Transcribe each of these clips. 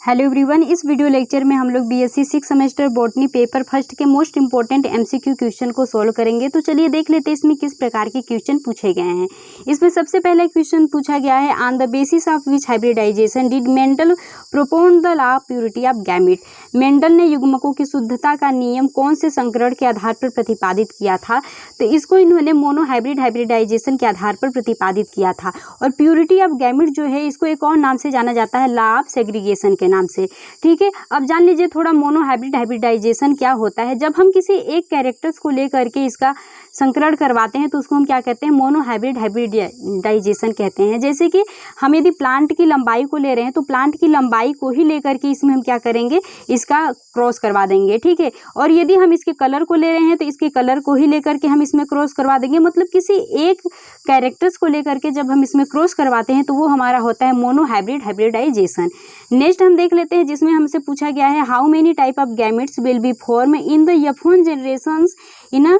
Hello everyone, इस video lecture में हम लोग BSc 6 semester botany paper first के मोस्ट इंपॉर्टेंट एमसीक्यू क्वेश्चन को सॉल्व करेंगे। तो चलिए देख लेते हैं इसमें किस प्रकार के क्वेश्चन पूछे गए हैं। इसमें सबसे पहला क्वेश्चन पूछा गया है, on the basis of which hybridization did Mendel propound the law of purity of gamete. Mendel ने युग्मकों की शुद्धता का नियम कौन से संकरण के आधार पर प्रतिपादित किया था? तो इसको इन्होंने मोनोहाइब्रिड हाइब्रिडाइजेशन के आधार पर प्रतिपादित किया था। और प्योरिटी ऑफ गैमेट जो है इसको एक और नाम से जाना जाता है, लॉ ऑफ सेग्रीगेशन के नाम से। ठीक है, अब जान लीजिए थोड़ा मोनोहाइब्रिड हाइब्रिडाइजेशन क्या होता है। जब हम किसी एक कैरेक्टर्स को लेकर के इसका संकरण करवाते हैं तो उसको हम क्या कहते हैं, मोनोहाइब्रिड हाइब्रिडाइजेशन कहते हैं। जैसे कि हम यदि प्लांट की लंबाई को ले रहे हैं तो प्लांट की लंबाई को ही लेकर के इसमें हम क्या करेंगे, इसका क्रॉस करवा देंगे। ठीक है, और यदि हम इसके कलर को ले रहे हैं तो इसके कलर को ही लेकर के हम इसमें क्रॉस करवा देंगे। मतलब किसी एक कैरेक्टर्स को लेकर के जब हम इसमें क्रॉस करवाते हैं तो वो हमारा होता है मोनोहाइब्रिड हाइब्रिडाइजेशन। नेक्स्ट हम देख लेते हैं, जिसमें हमसे पूछा गया है, how many type of gametes will be form in the F1 generations in a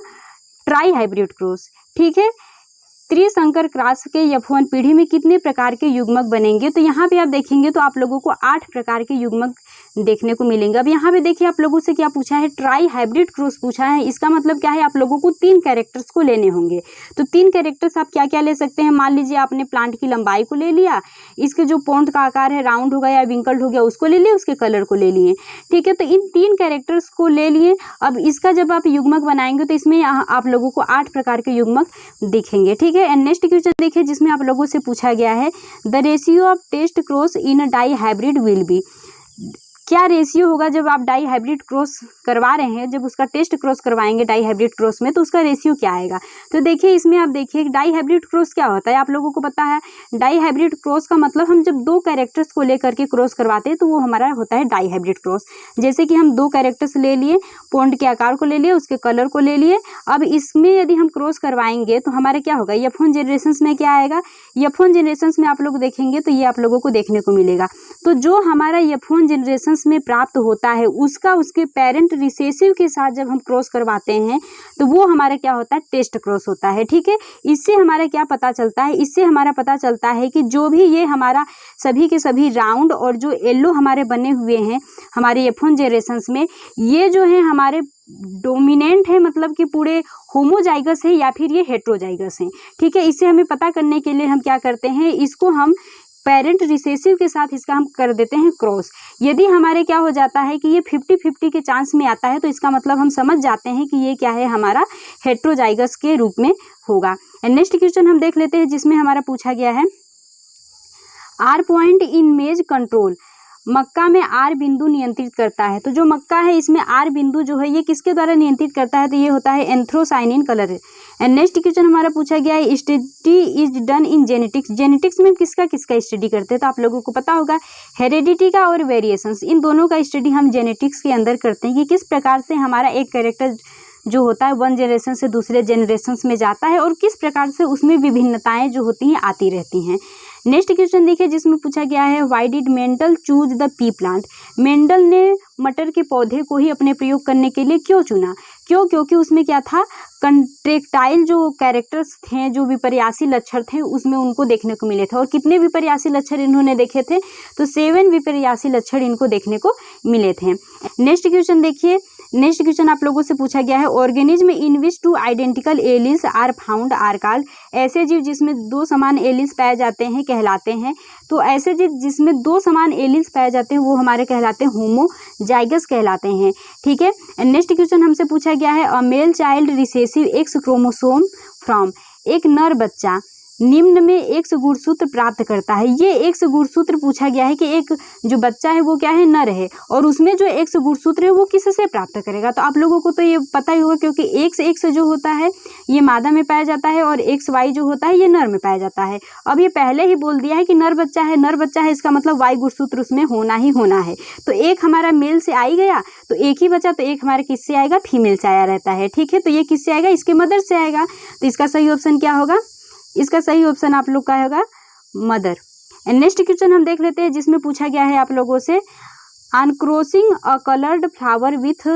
try hybrid cross. ठीक है, त्रिसंकर क्रॉस के F1 पीढ़ी में कितने प्रकार के युग्मक बनेंगे? तो यहाँ पे आप देखेंगे तो आप लोगों को 8 प्रकार के युग्मक देखने को मिलेंगे। अब यहाँ पे देखिए आप लोगों से क्या पूछा है, ट्राई हाइब्रिड क्रॉस पूछा है। इसका मतलब क्या है, आप लोगों को 3 कैरेक्टर्स को लेने होंगे। तो 3 कैरेक्टर्स आप क्या क्या ले सकते हैं? मान लीजिए आपने प्लांट की लंबाई को ले लिया, इसके जो पौंड का आकार है राउंड हो गया या विंकल्ड हो गया उसको ले लिए, उसके कलर को ले लिए। ठीक है, तो इन 3 कैरेक्टर्स को ले लिए। अब इसका जब आप युग्मक बनाएंगे तो इसमें आप लोगों को 8 प्रकार के युग्मक दिखेंगे। ठीक है, एंड नेक्स्ट क्वेश्चन देखिए, जिसमें आप लोगों से पूछा गया है, the ratio of test cross in dihybrid will be. क्या रेशियो होगा जब आप डाई हाइब्रिड क्रॉस करवा रहे हैं, जब उसका टेस्ट क्रॉस करवाएंगे डाई हाइब्रिड क्रॉस में तो उसका रेशियो क्या आएगा? तो देखिए इसमें आप देखिए डाई हाइब्रिड क्रॉस क्या होता है, आप लोगों को पता है। डाई हाइब्रिड क्रॉस का मतलब हम जब 2 कैरेक्टर्स को लेकर के क्रॉस करवाते हैं तो वो हमारा होता है डाई हाइब्रिड क्रॉस। जैसे कि हम 2 कैरेक्टर्स ले लिए, पौंड के आकार को ले लिए, उसके कलर को ले लिए। अब इसमें यदि हम क्रॉस करवाएंगे तो हमारे क्या होगा, F1 जनरेशंस में क्या आएगा, F1 जनरेशंस में आप लोग देखेंगे तो ये आप लोगों को देखने को मिलेगा। तो जो हमारा F1 जनरेशन में प्राप्त होता है उसका उसके पेरेंट रिसेसिव के साथ जब हम क्रॉस करवाते हैं तो वो हमारा क्या होता है, टेस्ट क्रॉस होता है। ठीक है, इससे हमारा क्या पता चलता है, इससे हमारा पता चलता है कि जो भी ये हमारा सभी के सभी राउंड और जो येलो हमारे बने हुए हैं हमारे F1 जनरेशंस में, ये जो है हमारे डोमिनेंट है, मतलब कि पूरे होमोजाइगस है या फिर ये हेट्रोजाइगस है। ठीक है, इससे हमें पता करने के लिए हम क्या करते हैं, इसको हम पेरेंट रिसेसिव के साथ इसका हम कर देते हैं क्रॉस। यदि हमारे क्या हो जाता है कि ये 50-50 के चांस में आता है तो इसका मतलब हम समझ जाते हैं कि ये क्या है, हमारा हेट्रोजाइगस के रूप में होगा। एंड नेक्स्ट क्वेश्चन हम देख लेते हैं, जिसमें हमारा पूछा गया है, आर पॉइंट इन मेज कंट्रोल। मक्का में आर बिंदु नियंत्रित करता है। तो जो मक्का है इसमें आर बिंदु जो है ये किसके द्वारा नियंत्रित करता है? तो ये होता है anthocyanin colour. And next question हमारा पूछा गया है, study is done in genetics. Genetics में किसका किसका स्टडी करते हैं? तो आप लोगों को पता होगा, हेरेडिटी का और वेरिएशंस, इन दोनों का स्टडी हम जेनेटिक्स के अंदर करते हैं कि किस प्रकार से हमारा एक कैरेक्टर जो होता है 1 जनरेशन से दूसरे जनरेशंस में जाता है और किस प्रकार से उसमें विभिन्नताएं जो होती हैं आती रहती हैं। नेक्स्ट क्वेश्चन देखिए, जिसमें पूछा गया है, why did Mendel choose the P plant. Mendel ने मटर के पौधे को ही अपने प्रयोग करने के लिए क्यों चुना? क्योंकि उसमें क्या था, कंट्रेक्टाइल जो कैरेक्टर्स थे, जो विपर्यासी लक्षण थे उसमें उनको देखने को मिले थे। और कितने विपर्यासी लक्षण इन्होंने देखे थे? तो 7 विपर्यासी लक्षण इनको देखने को मिले थे। नेक्स्ट क्वेश्चन देखिए, नेक्स्ट क्वेश्चन आप लोगों से पूछा गया है, organism in which 2 identical alleles are found are called. ऐसे जीव जिसमें 2 समान एलिल्स पाए जाते हैं कहलाते हैं। तो ऐसे जीव जिसमें 2 समान एलिल्स पाए जाते हैं वो हमारे कहलाते हैं होमोजाइगस कहलाते हैं। ठीक है, नेक्स्ट क्वेश्चन हमसे पूछा गया है, a male child recessive X chromosome from. एक नर बच्चा निम्न में X गुणसूत्र प्राप्त करता है। ये X गुणसूत्र पूछा गया है कि एक जो बच्चा है वो क्या है, नर है, और उसमें जो X गुणसूत्र है वो किससे प्राप्त करेगा? तो आप लोगों को तो ये पता ही होगा, क्योंकि XX जो होता है ये मादा में पाया जाता है और XY जो होता है ये नर में पाया जाता है। अब ये पहले ही बोल दिया है कि नर बच्चा है, नर बच्चा है, इसका मतलब Y गुणसूत्र उसमें होना ही होना है। तो एक हमारा मेल से आई गया तो एक ही बचा, तो एक हमारे किससे आएगा, फीमेल से आया रहता है। ठीक है, तो ये किससे आएगा, इसके मदर से आएगा। तो इसका सही ऑप्शन क्या होगा, इसका सही ऑप्शन आप लोग का होगा मदर। एंड नेक्स्ट क्वेश्चन हम देख लेते हैं, जिसमें पूछा गया है आप लोगों से, on crossing a coloured flower with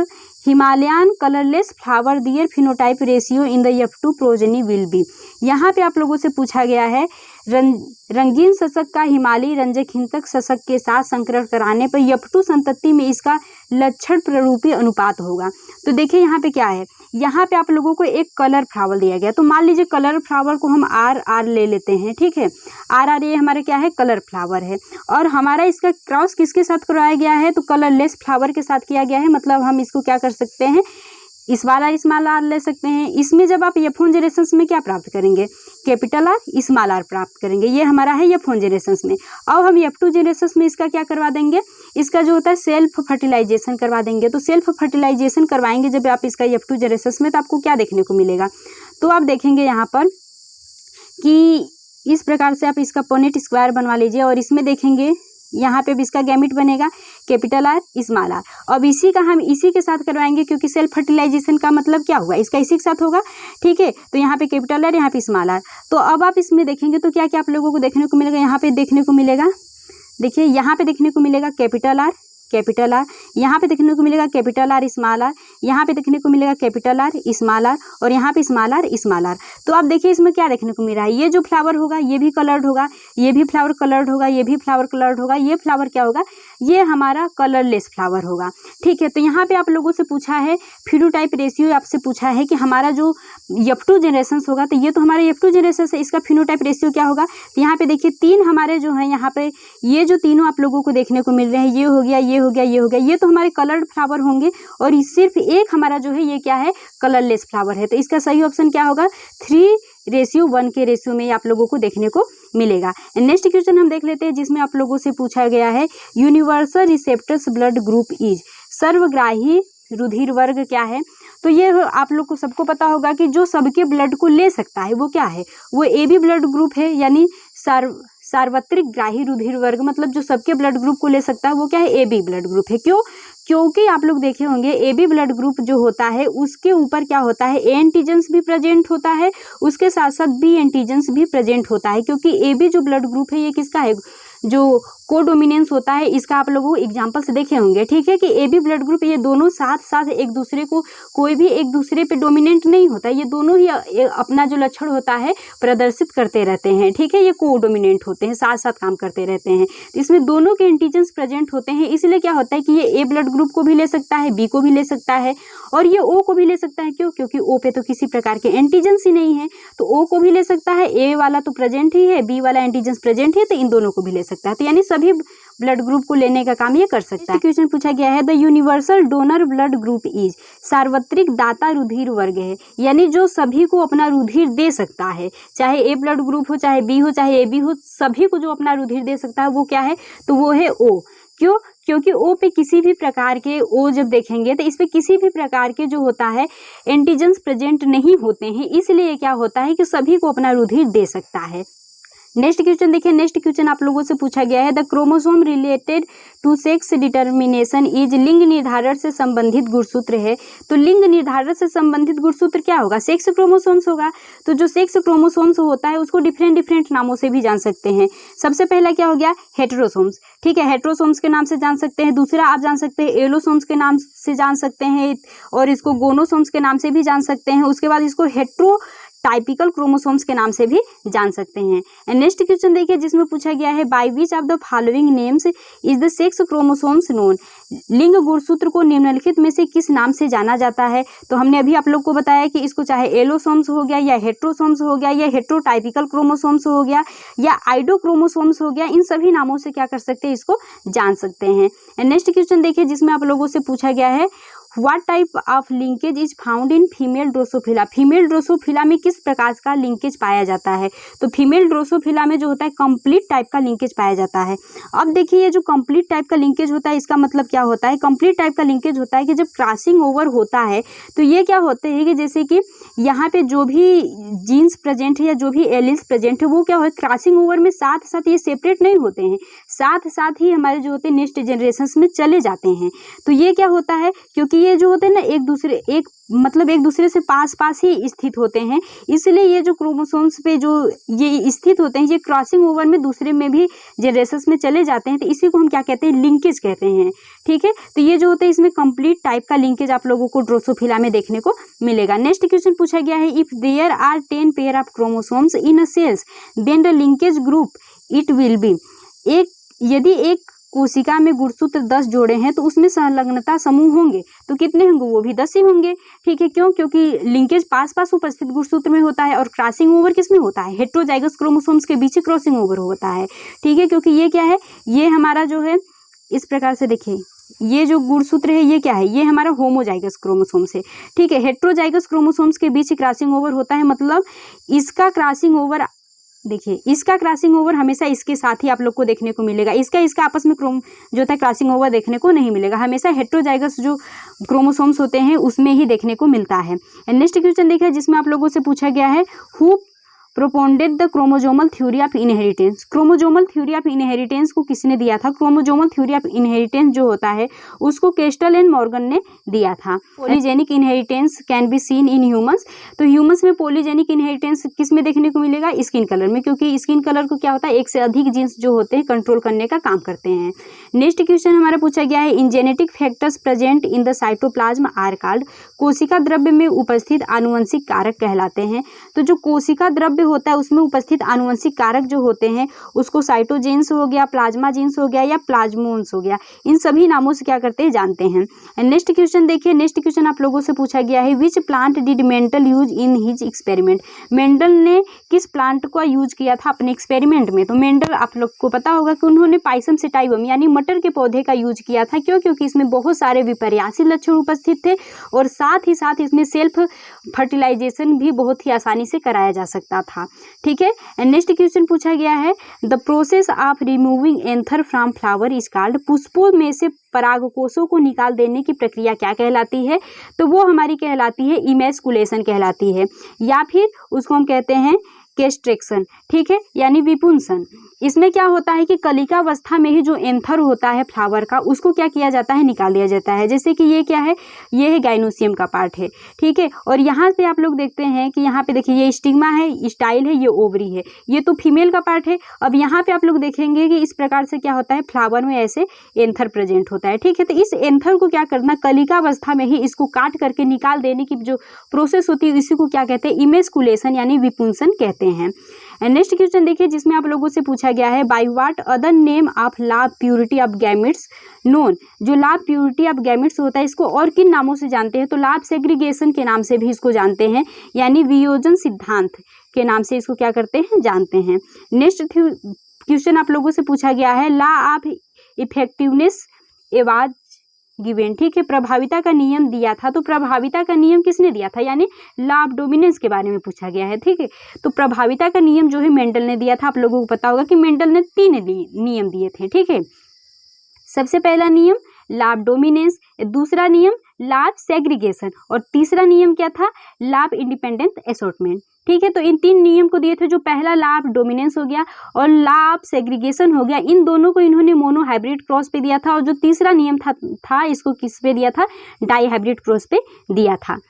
Himalayan colourless flower their phenotype ratio in the F2 progeny will be. यहाँ पे आप लोगों से पूछा गया है रंगीन शशक का हिमालयी रंजक हिंसक शशक के साथ संकरण कराने पर F2 संतति में इसका लक्षण प्ररूपी अनुपात होगा। तो देखिए यहाँ पे क्या है, यहाँ पे आप लोगों को एक कलर फ्लावर दिया गया। तो मान लीजिए कलर फ्लावर को हम RR ले लेते हैं, ठीक है। RR ये हमारे क्या है, कलर फ्लावर है। और हमारा इसका क्रॉस किसके साथ करवाया गया है, तो कलरलेस फ्लावर के साथ किया गया है। मतलब हम इसको क्या कर सकते हैं, स्मॉल आर ले सकते हैं। इसमें जब आप F1 जनरेशंस में क्या प्राप्त करेंगे, कैपिटल आर स्मॉल आर प्राप्त करेंगे। ये हमारा है F1 जनरेशंस में। अब हम F2 जनरेशंस में इसका क्या करवा देंगे, इसका जो होता है सेल्फ फर्टिलाइजेशन करवा देंगे। तो सेल्फ फर्टिलाइजेशन करवाएंगे जब आप इसका F2 जनरेशंस में, तो आपको क्या देखने को मिलेगा, तो आप देखेंगे यहाँ पर कि इस प्रकार से आप इसका पॉनेट स्क्वायर बनवा लीजिए। और इसमें देखेंगे यहाँ पे भी इसका गैमेट बनेगा कैपिटल आर स्मॉल आर। अब इसी का हम इसी के साथ करवाएंगे, क्योंकि सेल्फ फर्टिलाइजेशन का मतलब क्या हुआ, इसका इसी के साथ होगा, ठीक है। तो यहाँ पे कैपिटल आर, यहाँ पे स्मॉल आर। तो अब आप इसमें देखेंगे तो क्या क्या आप लोगों को देखने को मिलेगा, यहाँ पे देखने को मिलेगा, देखिए यहाँ पे देखने को मिलेगा कैपिटल आर, यहाँ पे देखने को मिलेगा कैपिटल आर स्मॉल आर, यहाँ पे देखने को मिलेगा कैपिटल आर स्मॉल आर, और यहाँ पे स्मॉल आर। तो आप देखिए इसमें क्या देखने को मिल रहा है, ये जो फ्लावर होगा ये भी कलर्ड होगा, ये भी फ्लावर कलर्ड होगा, ये भी फ्लावर कलर्ड होगा, ये फ्लावर क्या होगा, ये हमारा कलरलेस फ्लावर होगा, ठीक है। तो यहाँ पे आप लोगों से पूछा है फिनोटाइप रेशियो, आपसे पूछा है कि हमारा जो F2 जनरेशंस होगा, तो ये तो हमारे F2 जनरेशंस है, इसका फिनोटाइप रेशियो क्या होगा। तो यहाँ पे देखिए तीन हमारे जो है, यहाँ पे ये जो तीनों आप लोगों को देखने को मिल रहे हैं, ये हो गया, ये हो गया, ये हो गया, ये तो हमारे कलर्ड फ्लावर होंगे। और सिर्फ एक हमारा जो है ये क्या है, कलरलेस फ्लावर है। तो इसका सही ऑप्शन क्या होगा, 3:1 के रेशियो में आप लोगों को देखने को मिलेगा। नेक्स्ट क्वेश्चन हम देख लेते हैं, जिसमें आप लोगों से पूछा गया है universal receptors blood group is, सर्वग्राही रुधिर वर्ग क्या है। तो ये आप लोग को सबको पता होगा कि जो सबके ब्लड को ले सकता है वो क्या है, वो AB ब्लड ग्रुप है, यानी सार्वत्रिक ग्राही रुधिर वर्ग। मतलब जो सबके ब्लड ग्रुप को ले सकता है वो क्या है, AB ब्लड ग्रुप है। क्यों, क्योंकि आप लोग देखे होंगे AB ब्लड ग्रुप जो होता है उसके ऊपर क्या होता है, A एंटीजेंस भी प्रेजेंट होता है, उसके साथ साथ B एंटीजेंस भी प्रेजेंट होता है। क्योंकि AB जो ब्लड ग्रुप है ये किसका है, जो कोडोमिनेंस होता है, इसका आप लोगों को एग्जाम्पल से देखे होंगे, ठीक है, कि AB ब्लड ग्रुप ये दोनों साथ साथ एक दूसरे को, कोई भी एक दूसरे पे डोमिनेंट नहीं होता, ये दोनों ही अपना जो लक्षण होता है प्रदर्शित करते रहते हैं, ठीक है। ये कोडोमिनेंट होते हैं, साथ साथ काम करते रहते हैं। तो इसमें दोनों के एंटीजेंस प्रेजेंट होते हैं, इसलिए क्या होता है कि ये A ब्लड ग्रुप को भी ले सकता है, B को भी ले सकता है, और ये O को भी ले सकता है। क्यों, क्योंकि O पे तो किसी प्रकार के एंटीजेंस ही नहीं है, तो O को भी ले सकता है, A वाला तो प्रेजेंट ही है, B वाला एंटीजेंस प्रेजेंट है, तो इन दोनों को भी ले सकता है। तो यानी सभी ब्लड ग्रुप को लेने का काम ये कर सकता है। क्वेश्चन पूछा गया है the universal donor blood group is, सार्वत्रिक दाता रुधिर वर्ग है, यानी जो सभी को अपना रुधिर दे सकता है, चाहे A ब्लड ग्रुप हो, चाहे B हो, चाहे AB हो, सभी को जो अपना रुधिर दे सकता है वो क्या है, तो वो है O। क्यों, क्योंकि O पे किसी भी प्रकार के, O जब देखेंगे तो इस पे किसी भी प्रकार के जो होता है एंटीजेंस प्रेजेंट नहीं होते हैं, इसलिए क्या होता है कि सभी को अपना रुधिर दे सकता है। नेक्स्ट क्वेश्चन देखिए, नेक्स्ट क्वेश्चन आप लोगों से पूछा गया है the chromosome related to sex determination is, लिंग निर्धारण से संबंधित गुणसूत्र है। तो लिंग निर्धारण से संबंधित गुणसूत्र क्या होगा, सेक्स क्रोमोसोम्स होगा। तो जो सेक्स क्रोमोसोम्स होता है उसको डिफरेंट डिफरेंट नामों से भी जान सकते हैं। सबसे पहला क्या हो गया, हेटेरोसोम्स, ठीक है, हेटेरोसोम्स के नाम से जान सकते हैं। दूसरा आप जान सकते हैं एलोसोम्स के नाम से जान सकते हैं, और इसको गोनोसोम्स के नाम से भी जान सकते हैं। उसके बाद इसको हेट्रो टाइपिकल क्रोमोसोम्स के नाम से भी जान सकते हैं। नेक्स्ट क्वेश्चन देखिए, जिसमें पूछा गया है by which of the following names is the sex chromosomes known, लिंग गुणसूत्र को निम्नलिखित में से किस नाम से जाना जाता है। तो हमने अभी आप लोग को बताया कि इसको चाहे एलोसोम्स हो गया, या हेट्रोसोम्स हो गया, या हेट्रोटाइपिकल क्रोमोसोम्स हो गया, या आइडोक्रोमोसोम्स हो गया, इन सभी नामों से क्या कर सकते हैं, इसको जान सकते हैं। नेक्स्ट क्वेश्चन देखिए, जिसमें आप लोगों से पूछा गया है what type of linkage is found in female Drosophila, female Drosophila में किस प्रकार का लिंकेज पाया जाता है। तो फीमेल ड्रोसोफिला में जो होता है कंप्लीट टाइप का लिंकेज पाया जाता है। अब देखिए, ये जो कंप्लीट टाइप का लिंकेज होता है इसका मतलब क्या होता है, कंप्लीट टाइप का लिंकेज होता है कि जब क्रॉसिंग ओवर होता है तो ये क्या होते हैं कि जैसे कि यहाँ पे जो भी जीन्स प्रेजेंट है या जो भी एलिल्स प्रेजेंट है वो क्या हो, क्रॉसिंग ओवर में साथ साथ ये सेपरेट नहीं होते हैं, साथ साथ ही हमारे जो होते हैं नेक्स्ट जनरेशन में चले जाते हैं। तो ये क्या होता है, क्योंकि ये जो होते हैं ना एक दूसरे से पास पास ही स्थित होते हैं, इसलिए ये जो क्रोमोसोम्स पे जो ये स्थित होते हैं ये क्रॉसिंग ओवर में दूसरे में भी जनरेशंस में चले जाते हैं, तो इसी को हम क्या कहते हैं, लिंकेज कहते हैं। ठीक है, तो ये जो होता है इसमें कंप्लीट टाइप का लिंकेज आप लोगों को ड्रोसोफिला में देखने को मिलेगा। नेक्स्ट क्वेश्चन पूछा गया है, if there are 10 pair of chromosomes in a cells then the linkage group it will be, यदि एक कोशिका में गुणसूत्र 10 जोड़े हैं तो उसमें संलग्नता समूह होंगे, तो कितने होंगे, वो भी 10 ही होंगे। ठीक है, क्यों, क्योंकि लिंकेज पास पास उपस्थित गुणसूत्र में होता है और क्रॉसिंग ओवर किस में होता है, हेटेरोजाइगस क्रोमोसोम्स के बीच क्रॉसिंग ओवर होता है। ठीक है, क्योंकि ये क्या है, ये हमारा जो है इस प्रकार से देखिए, ये जो गुणसूत्र है ये क्या है, ये हमारा होमोजाइगस क्रोमोसोम्स है। ठीक है, हेटेरोजाइगस क्रोमोसोम्स के बीच क्रॉसिंग ओवर होता है, मतलब इसका क्रॉसिंग ओवर, देखिए इसका क्रॉसिंग ओवर हमेशा इसके साथ ही आप लोग को देखने को मिलेगा, इसका आपस में जो होता है क्रॉसिंग ओवर देखने को नहीं मिलेगा, हमेशा हेटेरोजाइगस जो क्रोमोसोम्स होते हैं उसमें ही देखने को मिलता है। नेक्स्ट क्वेश्चन देखिए जिसमें आप लोगों से पूछा गया है, who propounded the chromosomal theory of inheritance. Chromosomal theory of inheritance को किसने दिया था, क्रोमोजोमल थ्योरी ऑफ इनहेरिटेंस जो होता है उसको केस्टल एंड मॉर्गन ने दिया था। Polygenic inheritance can be seen in humans, तो ह्यूमंस में पॉलीजेनिक इनहेरिटेंस किस में देखने को मिलेगा, स्किन कलर में, क्योंकि स्किन कलर को क्या होता है एक से अधिक जीन्स जो होते हैं कंट्रोल करने का काम करते हैं। नेक्स्ट क्वेश्चन हमारा पूछा गया है, in genetic factors present in the cytoplasm are called, कोशिका द्रव्य में उपस्थित आनुवंशिक कारक कहलाते हैं। तो जो कोशिका द्रव्य होता है उसमें उपस्थित आनुवंशिक कारक जो होते हैं उसको साइटोजेंस हो गया, प्लाज्मा जीन्स हो गया या प्लाज्मोन्स हो गया, इन सभी नामों से क्या करते हैं जानते हैं। नेक्स्ट क्वेश्चन देखिए, नेक्स्ट क्वेश्चन आप लोगों से पूछा गया है, विच plant did Mendel use in his experiment. Mendel ने किस प्लांट को यूज किया था अपने एक्सपेरिमेंट में, तो मेंडल आप लोग को पता होगा कि उन्होंने पाइसम सेटाइवम यानी मटर के पौधे का यूज किया था। क्यों, क्योंकि इसमें बहुत सारे विपर्यासी लक्षण उपस्थित थे और साथ ही साथ इसमें सेल्फ फर्टिलाइजेशन भी बहुत ही आसानी से कराया जा सकता था। ठीक है, नेक्स्ट क्वेश्चन पूछा गया है, the process of removing anther from flower is called, पुष्पों में से परागकोशों को निकाल देने की प्रक्रिया क्या कहलाती है, तो वो हमारी कहलाती है इमेस्कुलेशन कहलाती है, या फिर उसको हम कहते हैं केस्ट्रेक्शन। ठीक है, यानी विपुंसन। इसमें क्या होता है कि कलिकावस्था में ही जो एंथर होता है फ्लावर का उसको क्या किया जाता है, निकाल दिया जाता है। जैसे कि ये क्या है, ये है गाइनोसियम का पार्ट है। ठीक है, और यहाँ पे आप लोग देखते हैं कि यहाँ पे देखिए ये स्टिग्मा है, स्टाइल है, ये ओवरी है, ये तो फीमेल का पार्ट है। अब यहाँ पे आप लोग देखेंगे कि इस प्रकार से क्या होता है, फ्लावर में ऐसे एंथर प्रेजेंट होता है। ठीक है, तो इस एंथर को क्या करना, कलिकावस्था में ही इसको काट करके निकाल देने की जो प्रोसेस होती है इसी को क्या कहते हैं, इमेस्कुलेशन यानी विपुंसन कहते हैं। नेक्स्ट क्वेश्चन देखिए जिसमें आप लोगों से पूछा गया है, by what other name of lab purity of gametes known. जो लैब प्योरिटी ऑफ गैमेट्स होता है इसको और किन नामों से जानते हैं, तो लैब सेग्रीगेशन के नाम से भी इसको जानते हैं, यानी वियोजन सिद्धांत के नाम से इसको क्या करते हैं, जानते हैं। नेक्स्ट क्वेश्चन आप लोगों से पूछा गया है, law of effectiveness Ahvaz given. ठीक है, प्रभाविता का नियम दिया था, तो प्रभाविता का नियम किसने दिया था, यानी लॉ ऑफ डोमिनेंस के बारे में पूछा गया है। ठीक है, तो प्रभाविता का नियम जो है मेंडल ने दिया था। आप लोगों को पता होगा कि मेंडल ने 3 नियम दिए थे। ठीक है, सबसे पहला नियम लॉ ऑफ डोमिनेंस, दूसरा नियम लॉ ऑफ सेग्रीगेशन और तीसरा नियम क्या था, लॉ ऑफ इंडिपेंडेंट असॉर्टमेंट। ठीक है, तो इन 3 नियम को दिए थे, जो पहला लॉ ऑफ डोमिनेंस हो गया और लॉ ऑफ सेग्रीगेशन हो गया, इन दोनों को इन्होंने मोनो हाइब्रिड क्रॉस पे दिया था, और जो तीसरा नियम था इसको किस पे दिया था, डाई हाइब्रिड क्रॉस पे दिया था।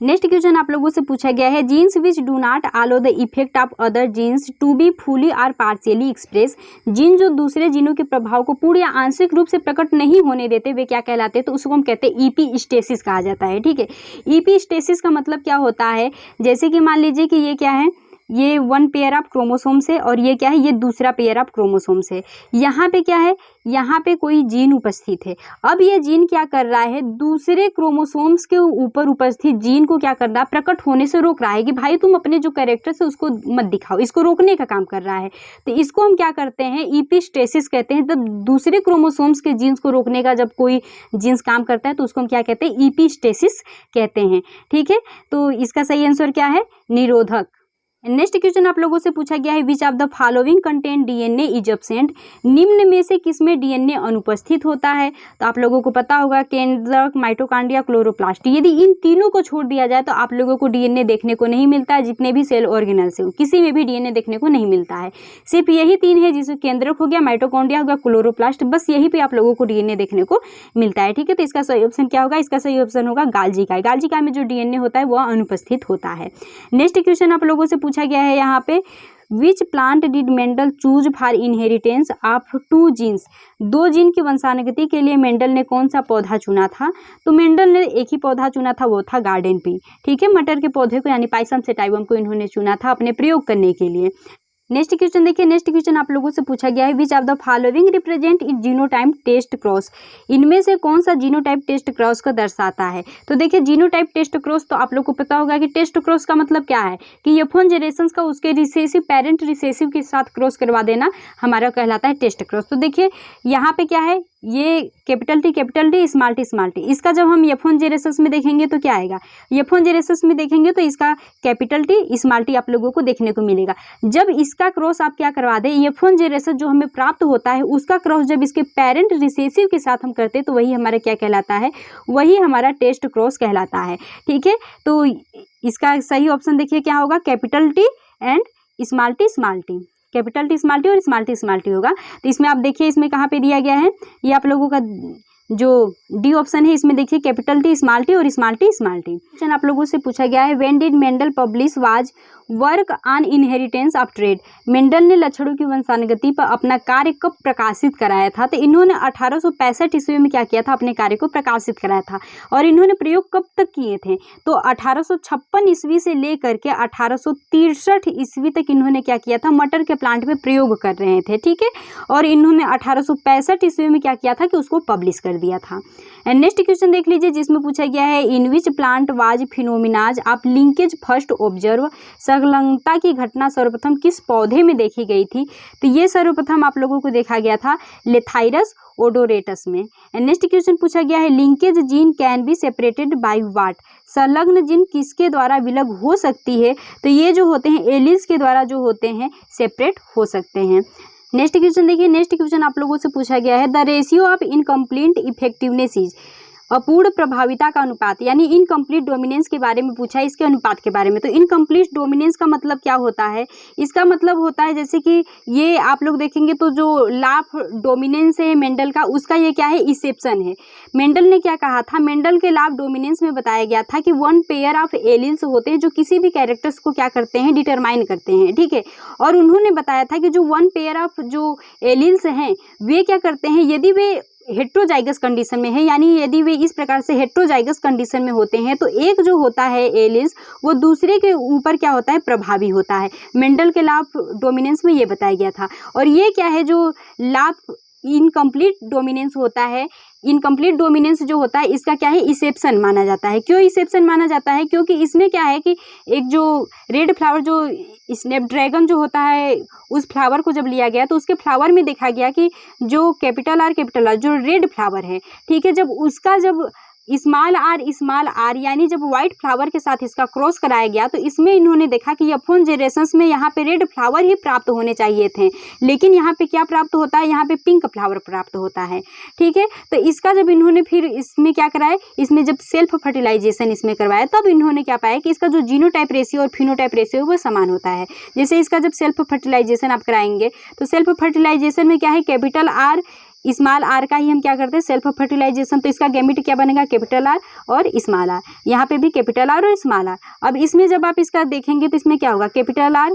नेक्स्ट क्वेश्चन आप लोगों से पूछा गया है, genes which do not allow the effect of other genes to be fully और पार्शियली एक्सप्रेस। जीन जो दूसरे जीनों के प्रभाव को पूर्ण या आंशिक रूप से प्रकट नहीं होने देते वे क्या कहलाते हैं, तो उसको हम कहते हैं ईपी स्टेसिस कहा जाता है। ठीक है, ईपी स्टेसिस का मतलब क्या होता है, जैसे कि मान लीजिए कि ये क्या है, ये 1 पेयर ऑफ क्रोमोसोम्स है और ये क्या है, ये दूसरा पेयर ऑफ क्रोमोसोम्स है। यहाँ पे क्या है, यहाँ पे कोई जीन उपस्थित है। अब ये जीन क्या कर रहा है, दूसरे क्रोमोसोम्स के ऊपर उपस्थित जीन को क्या कर रहा है, प्रकट होने से रोक रहा है कि भाई तुम अपने जो कैरेक्टर है उसको मत दिखाओ, इसको रोकने का काम कर रहा है। तो इसको हम क्या करते हैं, ईपीस्टेसिस कहते हैं। जब दूसरे क्रोमोसोम्स के जीन्स को रोकने का जब कोई जीन्स काम करता है तो उसको हम क्या कहते हैं, ईपीस्टेसिस कहते हैं। ठीक है, तो इसका सही आंसर क्या है, निरोधक। नेक्स्ट क्वेश्चन आप लोगों से पूछा गया है which of the following content DNA is absent, निम्न में से किसमें डीएनए अनुपस्थित होता है। तो आप लोगों को पता होगा केंद्रक, माइटोकॉन्ड्रिया, क्लोरोप्लास्ट, यदि इन तीनों को छोड़ दिया जाए तो आप लोगों को डीएनए देखने को नहीं मिलता है। जितने भी सेल ऑर्गेनल्स हैं किसी में भी डीएनए देखने को नहीं मिलता है। सिर्फ यही तीन है, जिसमें केंद्रक हो गया, माइटोकॉन्ड्रिया हो गया, क्लोरोप्लास्ट, बस यही पे आप लोगों को डीएनए देखने को मिलता है। ठीक है, तो इसका सही ऑप्शन क्या होगा? इसका सही ऑप्शन होगा गाल्जी का। गाल्जी का में जो डीएनए होता है वह अनुपस्थित होता है। नेक्स्ट क्वेश्चन आप लोगों से पूछा गया है यहाँ पे which plant did Mendel choose for inheritance of 2 genes, 2 gene की वंशानुगति के लिए मेंडल ने कौन सा पौधा चुना था। तो मेंडल ने एक ही पौधा चुना था, वो था गार्डन पी। ठीक है, मटर के पौधे को यानी पाइसम सेटाइवम को इन्होंने चुना था अपने प्रयोग करने के लिए। नेक्स्ट क्वेश्चन देखिए, नेक्स्ट क्वेश्चन आप लोगों से पूछा गया है which of the following represent it genotype test cross, इनमें से कौन सा जीनोटाइप टेस्ट क्रॉस को दर्शाता है। तो देखिए जीनोटाइप टेस्ट क्रॉस, तो आप लोग को पता होगा कि टेस्ट क्रॉस का मतलब क्या है कि F1 जनरेशन का उसके रिसेसिव पेरेंट रिसेसिव के साथ क्रॉस करवा देना हमारा कहलाता है टेस्ट क्रॉस। तो देखिए यहाँ पे क्या है, ये कैपिटल टी स्मॉल टी, इसका जब हम F1 जेरेसस में देखेंगे तो क्या आएगा, F1 जेरेसस में देखेंगे तो इसका कैपिटल टी स्मॉल टी आप लोगों को देखने को मिलेगा। जब इसका क्रॉस आप क्या करवा दें, F1 जेरेसस जो हमें प्राप्त होता है उसका क्रॉस जब इसके पेरेंट रिसेसिव के साथ हम करते हैं तो वही हमारा क्या कहलाता है, वही हमारा टेस्ट क्रॉस कहलाता है। ठीक है, तो इसका सही ऑप्शन देखिए क्या होगा, capital T and small T, capital T और स्मॉल टी होगा। तो इसमें आप देखिए इसमें कहाँ पे दिया गया है, ये आप लोगों का जो डी ऑप्शन है इसमें देखिए कैपिटल टी और स्मॉल टी। क्वेश्चन आप लोगों से पूछा गया है when did Mendel publish was work on inheritance of trade, Mendel ने लक्षणों की वंशानुगति पर अपना कार्य कब प्रकाशित कराया था। तो इन्होंने 1865 ईस्वी में क्या किया था, अपने कार्य को प्रकाशित कराया था। और इन्होंने प्रयोग कब तक किए थे, तो 1856 ईस्वी से लेकर के 1863 ईस्वी तक इन्होंने क्या किया था, मटर के प्लांट में प्रयोग कर रहे थे। ठीक है, और इन्होंने 1865 ईस्वी में क्या किया था कि उसको पब्लिश कर दिया था। एंड नेक्स्ट क्वेश्चन देख लीजिए जिसमें पूछा गया है in which plant was phenomenas of linkage first observe, संलग्नता की घटना सर्वप्रथम किस पौधे में देखी गई थी। तो ये सर्वप्रथम आप लोगों को देखा गया था लेथाइरस ओडोरेटस में। एंड नेक्स्ट क्वेश्चन पूछा गया है linkage gene can be separated by what, संलग्न जीन किसके द्वारा विलग हो सकती है। तो ये जो होते हैं एलिल्स के द्वारा जो होते हैं सेपरेट हो सकते हैं। नेक्स्ट क्वेश्चन देखिए, नेक्स्ट क्वेश्चन आप लोगों से पूछा गया है the ratio of incomplete effectiveness is, अपूर्ण प्रभाविता का अनुपात, यानी इनकम्प्लीट डोमिनेंस के बारे में पूछा है, इसके अनुपात के बारे में। तो इनकम्प्लीट डोमिनेंस का मतलब क्या होता है, इसका मतलब होता है जैसे कि ये आप लोग देखेंगे तो जो लाफ डोमिनेंस है मेंडल का, उसका ये क्या है, एक्सेप्शन है। मेंडल ने क्या कहा था, मेंडल के लाफ डोमिनेंस में बताया गया था कि 1 पेयर ऑफ एलिल्स होते हैं जो किसी भी कैरेक्टर्स को क्या करते हैं, डिटरमाइन करते हैं। ठीक है, और उन्होंने बताया था कि जो 1 पेयर ऑफ जो एलिल्स हैं वे क्या करते हैं, यदि वे हेट्रोजाइगस कंडीशन में है, यानी यदि वे इस प्रकार से हेट्रोजाइगस कंडीशन में होते हैं तो एक जो होता है एलिल्स वो दूसरे के ऊपर क्या होता है, प्रभावी होता है। मेंडल के लाफ डोमिनेंस में ये बताया गया था। और ये क्या है, जो लाफ इनकम्प्लीट डोमिनेंस होता है, इनकम्प्लीट डोमिनेंस जो होता है इसका क्या है, एक्सेप्शन माना जाता है। क्यों एक्सेप्शन माना जाता है, क्योंकि इसमें क्या है कि एक जो रेड फ्लावर जो स्नैपड्रैगन जो होता है उस फ्लावर को जब लिया गया तो उसके फ्लावर में देखा गया कि जो कैपिटल आर जो रेड फ्लावर है, ठीक है, जब उसका जब स्मॉल आर यानी जब व्हाइट फ्लावर के साथ इसका क्रॉस कराया गया तो इसमें इन्होंने देखा कि F1 जेनरेशंस में यहाँ पे रेड फ्लावर ही प्राप्त होने चाहिए थे, लेकिन यहाँ पे क्या प्राप्त होता है, यहाँ पे पिंक फ्लावर प्राप्त होता है। ठीक है, तो इसका जब इन्होंने फिर इसमें क्या कराया, इसमें जब सेल्फ फर्टिलाइजेशन इसमें करवाया तब इन्होंने क्या पाया कि इसका जो जीनोटाइप रेशियो और फिनोटाइप रेशियो वो समान होता है। जैसे इसका जब सेल्फ फर्टिलाइजेशन आप कराएंगे तो सेल्फ फर्टिलाइजेशन में क्या है, कैपिटल आर स्मॉल आर का ही हम क्या करते हैं सेल्फ फर्टिलाइजेशन, तो इसका गैमेट क्या बनेगा, कैपिटल आर और स्मॉल आर। यहाँ पे भी कैपिटल आर और स्मॉल आर। अब इसमें जब आप इसका देखेंगे तो इसमें क्या होगा, कैपिटल आर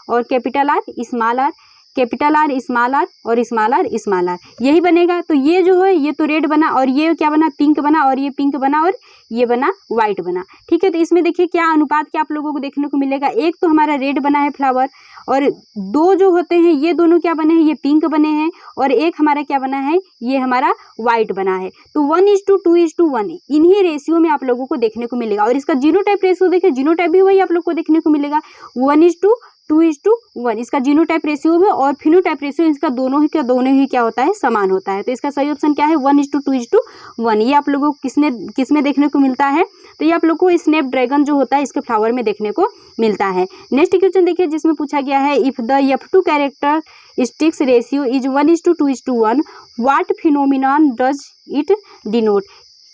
और capital R small R, capital R small R और स्मॉल आर यही बनेगा। तो ये जो है ये तो रेड बना और ये क्या बना, पिंक बना, और ये पिंक बना और ये बना व्हाइट बना। ठीक है, तो इसमें देखिए क्या अनुपात क्या आप लोगों को देखने को मिलेगा, एक तो हमारा रेड बना है फ्लावर और दो जो होते हैं ये दोनों क्या बने हैं, ये पिंक बने हैं, और एक हमारा क्या बना है, ये हमारा व्हाइट बना है। तो 1:2:1 इन्हीं रेशियो में आप लोगों को देखने को मिलेगा। और इसका जीनोटाइप रेशियो देखिए, जीनोटाइप भी वही आप लोग को देखने को मिलेगा 1:2 2:1 इसका जीनोटाइप रेशियो है और फिनोटाइप रेशियो इसका दोनों ही क्या होता है, समान होता है। तो इसका सही ऑप्शन क्या है, 1:2:1। ये आप लोगों को किसमें देखने को मिलता है, तो ये आप लोग को स्नैपड्रैगन जो होता है इसके फ्लावर में देखने को मिलता है। नेक्स्ट क्वेश्चन देखिए जिसमें पूछा गया है, if the F2 characteristics ratio is 1:2:1 what phenomenon does it denote.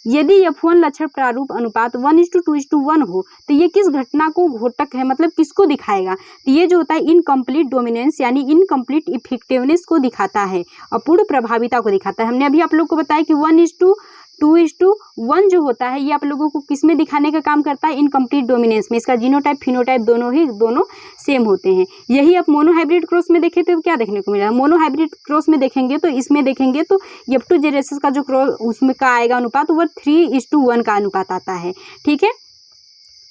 यदि F1 लक्षण प्रारूप अनुपात 1:2:1 हो तो ये किस घटना को घोटक है, मतलब किसको दिखाएगा, तो ये जो होता है इनकम्प्लीट डोमिनेंस यानी इनकम्प्लीट इफेक्टिवनेस को दिखाता है, अपूर्ण प्रभाविता को दिखाता है। हमने अभी आप लोग को बताया कि 1:2:1 जो होता है ये आप लोगों को किस में दिखाने का काम करता है, इनकम्प्लीट डोमिनेंस में। इसका जीनोटाइप फिनोटाइप दोनों सेम होते हैं। यही आप मोनोहाइब्रिड क्रॉस में देखें तो क्या देखने को मिलेगा, मोनोहाइब्रिड क्रॉस में देखेंगे तो इसमें देखेंगे तो F2 जेनेसिस का जो क्रॉस उसमें का आएगा अनुपात वो 3:1 का अनुपात आता है। ठीक है,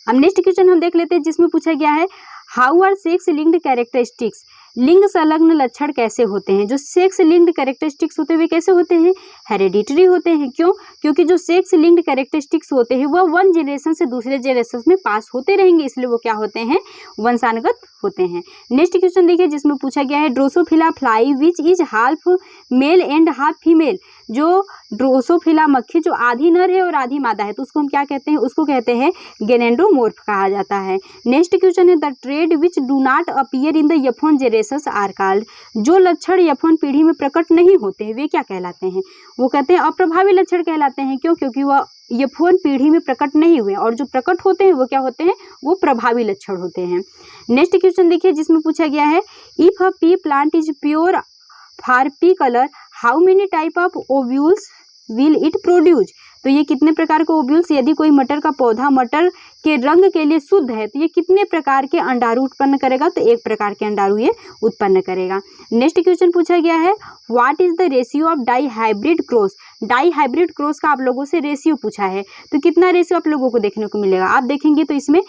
अब नेक्स्ट क्वेश्चन हम देख लेते हैं जिसमें पूछा गया है, how are sex linked characteristics. लिंग संलग्न लक्षण कैसे होते हैं। जो सेक्स लिंक्ड कैरेक्टरिस्टिक्स होते हैं वे कैसे होते हैं, हेरेडिटरी होते हैं। क्यों, क्योंकि जो सेक्स लिंक्ड कैरेक्टरिस्टिक्स होते हैं वह वन जनरेशन से दूसरे जनरेशन में पास होते रहेंगे, इसलिए वो क्या होते हैं, वंशानुगत होते हैं। नेक्स्ट क्वेश्चन देखिए जिसमें पूछा गया है, Drosophila fly which is half male and half female. जो ड्रोसोफिला मक्खी जो आधी नर है और आधी मादा है तो उसको हम क्या कहते हैं, उसको कहते हैं गेनेंड्रोमोर्फ कहा जाता है। नेक्स्ट क्वेश्चन है, the trait which do not appear in the F1 generations are called. जो लक्षण F1 पीढ़ी में प्रकट नहीं होते हैं वे क्या कहलाते हैं, वो कहते हैं अप्रभावी लक्षण कहलाते हैं। क्यों, क्योंकि वह F1 पीढ़ी में प्रकट नहीं हुए, और जो प्रकट होते हैं वो क्या होते हैं, वो प्रभावी लक्षण होते हैं। नेक्स्ट क्वेश्चन देखिए जिसमें पूछा गया है, if a P plant is pure for P colour how many type of ovules will it produce. तो ये कितने प्रकार के ओव्यूल्स, यदि कोई मटर का पौधा मटर के रंग के लिए शुद्ध है तो ये कितने प्रकार के अंडाणु उत्पन्न करेगा, तो एक प्रकार के अंडाणु ये उत्पन्न करेगा। नेक्स्ट क्वेश्चन पूछा गया है, what is the ratio of dihybrid cross. Dihybrid cross का आप लोगों से रेशियो पूछा है, तो कितना रेशियो आप लोगों को देखने को मिलेगा, आप देखेंगे तो इसमें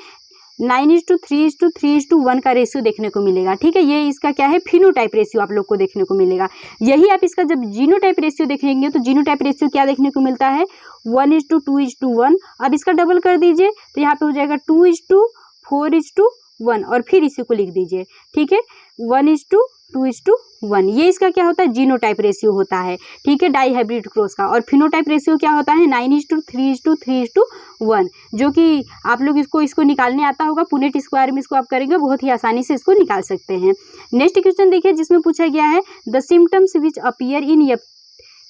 9:3:3:1 का रेशियो देखने को मिलेगा। ठीक है, ये इसका क्या है, फिनोटाइप रेशियो आप लोग को देखने को मिलेगा। यही आप इसका जब जीनोटाइप रेशियो देखेंगे तो जीनोटाइप रेशियो क्या देखने को मिलता है, 1:2:1। अब इसका डबल कर दीजिए तो यहाँ पे हो जाएगा 2:4:1 और फिर इसी को लिख दीजिए। ठीक है, 1:2:1 ये इसका क्या होता है, जीनोटाइप रेशियो होता है। ठीक है, डाई हाइब्रिड क्रॉस का। और फिनोटाइप रेशियो क्या होता है, 9:3:3:1, जो कि आप लोग इसको निकालने आता होगा, पुनेट स्क्वायर में इसको आप करेंगे बहुत ही आसानी से इसको निकाल सकते हैं। नेक्स्ट क्वेश्चन देखिए जिसमें पूछा गया है, the symptoms which appear in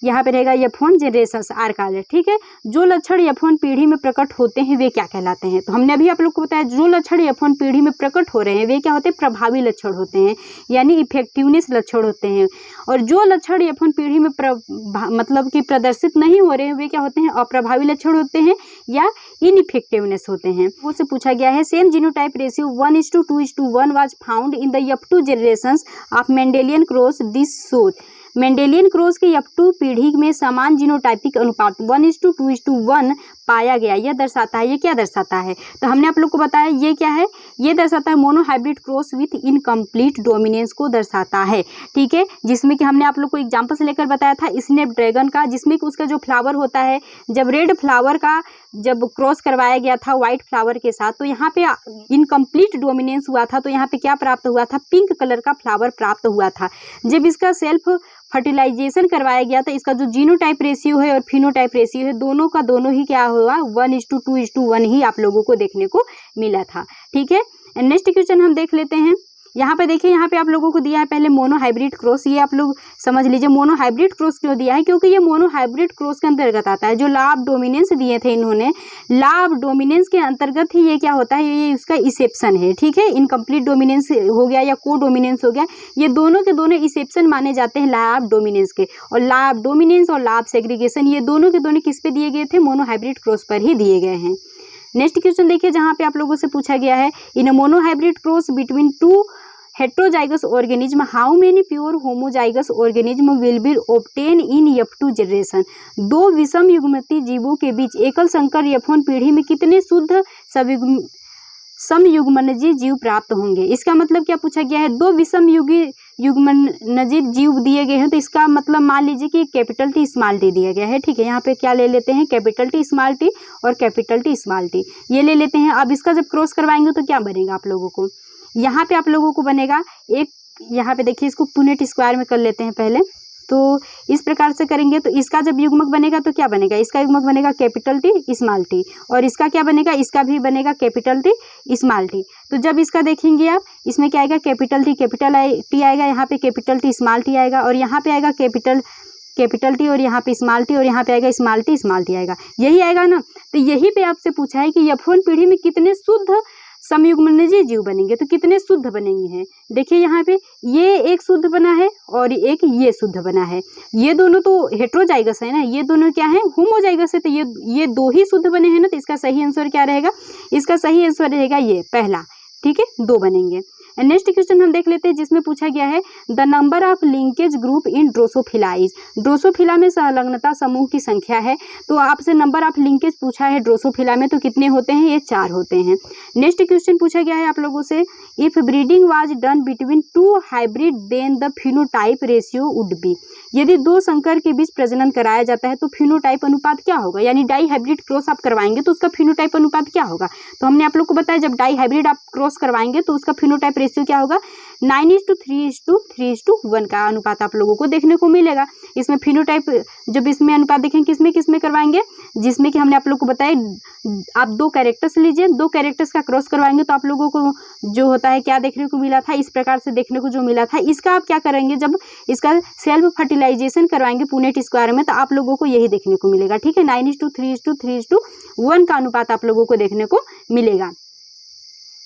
यहाँ पे रहेगा F1 जनरेशंस आर कॉल्ड। ठीक है, जो लक्षण F1 पीढ़ी में प्रकट होते हैं वे क्या कहलाते हैं, तो हमने अभी आप लोग को बताया जो लक्षण F1 पीढ़ी में प्रकट हो रहे हैं वे क्या होते हैं, प्रभावी लक्षण होते हैं, यानी इफेक्टिवनेस लक्षण होते हैं। और जो लक्षण F1 पीढ़ी में मतलब कि प्रदर्शित नहीं हो रहे हैं वे क्या होते हैं, अप्रभावी लक्षण होते हैं या इनइफेक्टिवनेस होते हैं। वो से पूछा गया है, same genotype ratio 1:2:1 was found in the F2 generations of Mendelian cross this shows. Mendelian cross के F2 पीढ़ी में समान जीनोटाइपिक अनुपात 1:2:1 पाया गया। यह दर्शाता है, ये क्या दर्शाता है, तो हमने आप लोग को बताया ये क्या है, ये दर्शाता है monohybrid cross with incomplete dominance को दर्शाता है। ठीक है, जिसमें कि हमने आप लोग को एग्जाम्पल से लेकर बताया था स्नैपड्रैगन का, जिसमें कि उसका जो फ्लावर होता है, जब रेड फ्लावर का जब क्रॉस करवाया गया था व्हाइट फ्लावर के साथ तो यहाँ पे इनकम्प्लीट डोमिनेंस हुआ था, तो यहाँ पे क्या प्राप्त हुआ था, पिंक कलर का फ्लावर प्राप्त हुआ था। जब इसका सेल्फ फर्टिलाइजेशन करवाया गया था, इसका जो जीनोटाइप रेशियो है और फिनोटाइप रेशियो है दोनों का दोनों ही क्या हुआ, 1:2:1 ही आप लोगों को देखने को मिला था। ठीक है, नेक्स्ट क्वेश्चन हम देख लेते हैं। यहाँ पे देखिए, यहाँ पे आप लोगों को दिया है पहले मोनोहाइब्रिड क्रॉस, ये आप लोग समझ लीजिए मोनोहाइब्रिड क्रॉस क्यों दिया है, क्योंकि ये मोनोहाइब्रिड क्रॉस के अंतर्गत आता है। जो लॉ ऑफ डोमिनेंस दिए थे इन्होंने, लॉ ऑफ डोमिनेंस के अंतर्गत ही ये क्या होता है, ये उसका एक्सेप्शन है। ठीक है, इनकम्प्लीट डोमिनेंस हो गया या को डोमिनेंस हो गया, ये दोनों के दोनों एक्सेप्शन माने जाते हैं लॉ ऑफ डोमिनेंस के। और लॉ ऑफ डोमिनेंस और लॉ ऑफ सेग्रीगेशन ये दोनों के दोनों किस पे दिए गए थे, मोनोहाइब्रिड क्रॉस पर ही दिए गए हैं। नेक्स्ट क्वेश्चन देखिए जहाँ पे आप लोगों से पूछा गया है, in a monohybrid cross between two heterozygous organism how many pure homozygous organism will be obtain in F2 generation. दो विषम युग्मती जीवों के बीच एकल संकर F1 पीढ़ी में कितने शुद्ध समयुग्मनजी जीव प्राप्त होंगे। इसका मतलब क्या पूछा गया है, दो विषम युग्मनजी जीव दिए गए हैं, तो इसका मतलब मान लीजिए कि कैपिटल टी स्मॉल टी दिया गया है। ठीक है, यहाँ पे क्या ले लेते हैं, कैपिटल टी स्मॉल टी और कैपिटल टी स्मॉल टी ये ले लेते हैं। अब इसका जब क्रॉस करवाएंगे तो क्या बनेगा आप लोगों को, यहाँ पे आप लोगों को बनेगा एक, यहाँ पे देखिए इसको पुनेट स्क्वायर में कर लेते हैं पहले। तो इस प्रकार से करेंगे तो इसका जब युग्मक बनेगा तो क्या बनेगा, इसका युग्मक बनेगा कैपिटल टी स्मॉल टी, और इसका क्या बनेगा, इसका भी बनेगा कैपिटल टी स्मॉल टी। तो जब इसका देखेंगे आप, इसमें क्या आएगा, कैपिटल टी आएगा, यहाँ पे कैपिटल टी स्मॉल टी आएगा, और यहाँ पे आएगा कैपिटल टी, और यहाँ पे स्मॉल टी, और यहाँ पे आएगा स्मॉल टी आएगा, यही आएगा ना। तो यही पे आपसे पूछा है कि F1 पीढ़ी में कितने शुद्ध समयुग्मनजीय जीव बनेंगे, तो कितने शुद्ध बनेंगे हैं। देखिए यहाँ पे ये एक शुद्ध बना है और एक ये शुद्ध बना है, ये दोनों तो हेट्रोजाइगस है ना, ये दोनों क्या है, होमोजाइगस है। तो ये दो ही शुद्ध बने हैं ना, तो इसका सही आंसर क्या रहेगा, इसका सही आंसर रहेगा ये पहला, ठीक है, 2 बनेंगे। नेक्स्ट क्वेश्चन हम देख लेते हैं जिसमें पूछा गया है the number of linkage group in Drosophila is. Drosophila में सहलग्नता समूह की संख्या है, तो आपसे नंबर ऑफ लिंकेज पूछा है ड्रोसोफिला में, तो कितने होते हैं, ये 4 होते हैं। नेक्स्ट क्वेश्चन पूछा गया है आप लोगों से, if breeding was done between 2 hybrid then the phenotype ratio would be. यदि 2 संकर के बीच प्रजनन कराया जाता है तो फिनोटाइप अनुपात क्या होगा, यानी डाई हाइब्रिड क्रॉस आप करवाएंगे तो उसका फिनोटाइप अनुपात क्या होगा। तो हमने आप लोग को बताया जब डाई हाइब्रिड आप क्रॉस करवाएंगे तो उसका फिनोटाइप रेशियो क्या होगा, 9:3:3:1 का अनुपात आप लोगों को देखने को मिलेगा। इसमें फिनोटाइप जब इसमें अनुपात देखेंगे किसमें करवाएंगे, जिसमें कि हमने आप लोग को बताया आप 2 कैरेक्टर्स लीजिए, 2 कैरेक्टर्स का क्रॉस करवाएंगे तो आप लोगों को जो होता है क्या देखने को मिला था, इस प्रकार से देखने को जो मिला था। इसका आप क्या करेंगे, जब इसका सेल्फ फर्टिलाइजेशन करवाएंगे पुनेट स्क्वायर में, तो आप लोगों को यही देखने को मिलेगा, ठीक है, 9:3:3:1 का अनुपात आप लोगों को देखने को मिलेगा।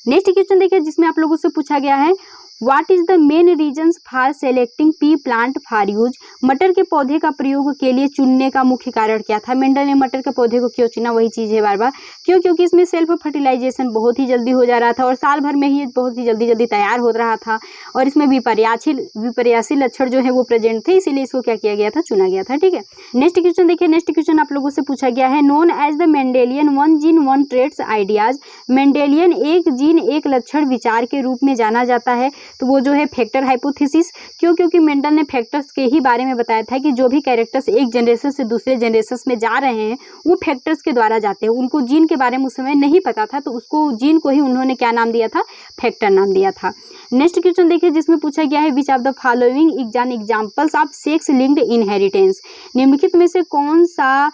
नेक्स्ट क्वेश्चन देखिए जिसमें आप लोगों से पूछा गया है what is the main reasons for selecting P plant for use. मटर के पौधे का प्रयोग के लिए चुनने का मुख्य कारण क्या था। मेंडल ने मटर के पौधे को क्यों चुना, वही चीज़ है बार बार, क्योंकि इसमें सेल्फ फर्टिलाइजेशन बहुत ही जल्दी हो जा रहा था और साल भर में ही बहुत ही जल्दी तैयार हो रहा था, और इसमें विपर्यासी लक्षण जो है वो प्रेजेंट थे, इसीलिए इसको क्या किया गया था, चुना गया था, ठीक है। नेक्स्ट क्वेश्चन देखिए, नेक्स्ट क्वेश्चन आप लोगों से पूछा गया है known as the Mendelian 1 gene 1 traits ideas. Mendelian एक जीन एक लक्षण विचार के रूप में जाना जाता है, तो वो जो है फैक्टर हाइपोथेसिस। क्योंकि मेंडल ने फैक्टर्स के ही बारे में बताया था कि जो भी कैरेक्टर्स एक जनरेशन से दूसरे जनरेशन में जा रहे हैं वो फैक्टर्स के द्वारा जाते हैं, उनको जीन के बारे में उस समय नहीं पता था, तो उसको जीन को ही उन्होंने क्या नाम दिया था, फैक्टर नाम दिया था। नेक्स्ट क्वेश्चन देखिए जिसमें पूछा गया है which of the following examples of sex linked inheritance. निम्नलिखित में से कौन सा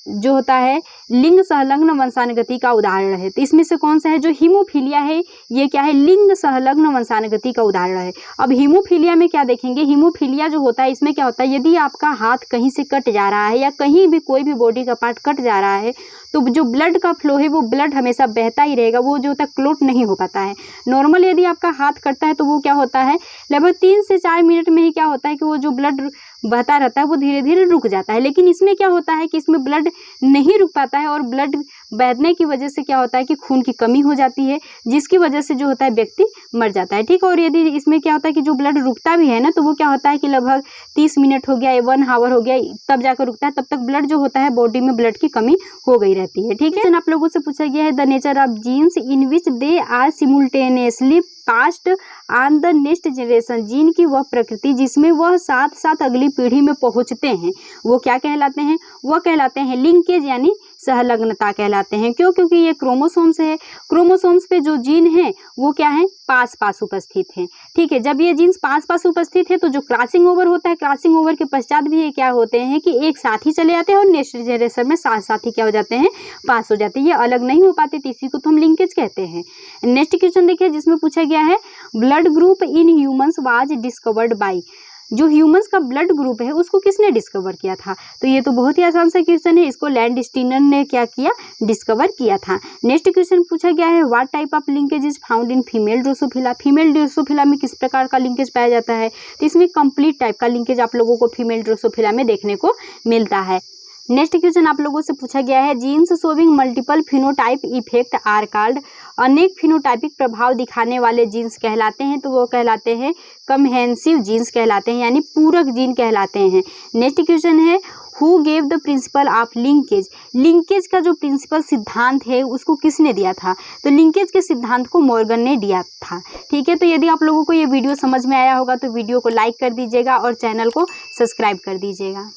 जो होता है लिंग संलग्न वंशानुगति का उदाहरण है। तो इसमें से कौन सा है, जो हीमोफीलिया है ये क्या है, लिंग संलग्न वंशानुगति का उदाहरण है। अब हीमोफीलिया में क्या देखेंगे, हीमोफीलिया जो होता है इसमें क्या होता है, यदि आपका हाथ कहीं से कट जा रहा है या कहीं भी कोई भी बॉडी का पार्ट कट जा रहा है तो जो ब्लड का फ्लो है वो ब्लड हमेशा बहता ही रहेगा, वो जो होता है क्लोट नहीं हो पाता है। नॉर्मल यदि आपका हाथ कटता है तो वो क्या होता है, लगभग 3 से 4 मिनट में ही क्या होता है कि वो जो ब्लड बहता रहता है वो धीरे धीरे रुक जाता है। लेकिन इसमें क्या होता है कि इसमें ब्लड नहीं रुक पाता है और ब्लड बहने की वजह से क्या होता है कि खून की कमी हो जाती है, जिसकी वजह से जो होता है व्यक्ति मर जाता है, ठीक है। और यदि इसमें क्या होता है कि जो ब्लड रुकता भी है ना, तो वो क्या होता है कि लगभग 30 मिनट हो गया, 1 आवर हो गया, तब जाकर रुकता है, तब तक ब्लड जो होता है बॉडी में ब्लड की कमी हो गई रहती है, ठीक है। आप लोगों से पूछा गया है the nature of genes in which they are simultaneously passed on the next generation. Gene की वह प्रकृति जिसमें वह साथ साथ अगली पीढ़ी में पहुंचते हैं वो क्या कहलाते हैं, वह कहलाते हैं लिंकेज यानी सहलग्नता कहलाते हैं। क्यों, क्योंकि ये क्रोमोसोम्स है, क्रोमोसोम्स पे जो जीन है वो क्या है, पास पास उपस्थित है, ठीक है। जब ये जीन्स पास पास उपस्थित है तो जो क्रॉसिंग ओवर होता है, क्रॉसिंग ओवर के पश्चात भी ये क्या होते हैं कि एक साथ ही चले जाते हैं और नेक्स्ट जनरेशन में साथ साथ ही क्या हो जाते हैं, पास हो जाते हैं, ये अलग नहीं हो पाते, तो इसी को तो हम लिंकेज कहते हैं। नेक्स्ट क्वेश्चन देखिए जिसमें पूछा गया है blood group in humans was discovered by. जो ह्यूमंस का ब्लड ग्रुप है उसको किसने डिस्कवर किया था, तो ये तो बहुत ही आसान सा क्वेश्चन है, इसको लैंडस्टीनर ने क्या किया, डिस्कवर किया था। नेक्स्ट क्वेश्चन पूछा गया है what type of linkage is found in female Drosophila. Female Drosophila में किस प्रकार का लिंकेज पाया जाता है, तो इसमें कंप्लीट टाइप का लिंकेज आप लोगों को फीमेल ड्रोसोफिला में देखने को मिलता है। नेक्स्ट क्वेश्चन आप लोगों से पूछा गया है genes showing multiple phenotype effect are called. अनेक फिनोटाइपिक प्रभाव दिखाने वाले जीन्स कहलाते हैं, तो वो कहलाते हैं कम्हेंसिव जीन्स कहलाते हैं, यानी पूरक जीन कहलाते हैं। नेक्स्ट क्वेश्चन है who gave the principle of linkage. Linkage का जो प्रिंसिपल सिद्धांत है उसको किसने दिया था, तो लिंकेज के सिद्धांत को मॉर्गन ने दिया था, ठीक है। तो यदि आप लोगों को ये वीडियो समझ में आया होगा तो वीडियो को लाइक कर दीजिएगा और चैनल को सब्सक्राइब कर दीजिएगा।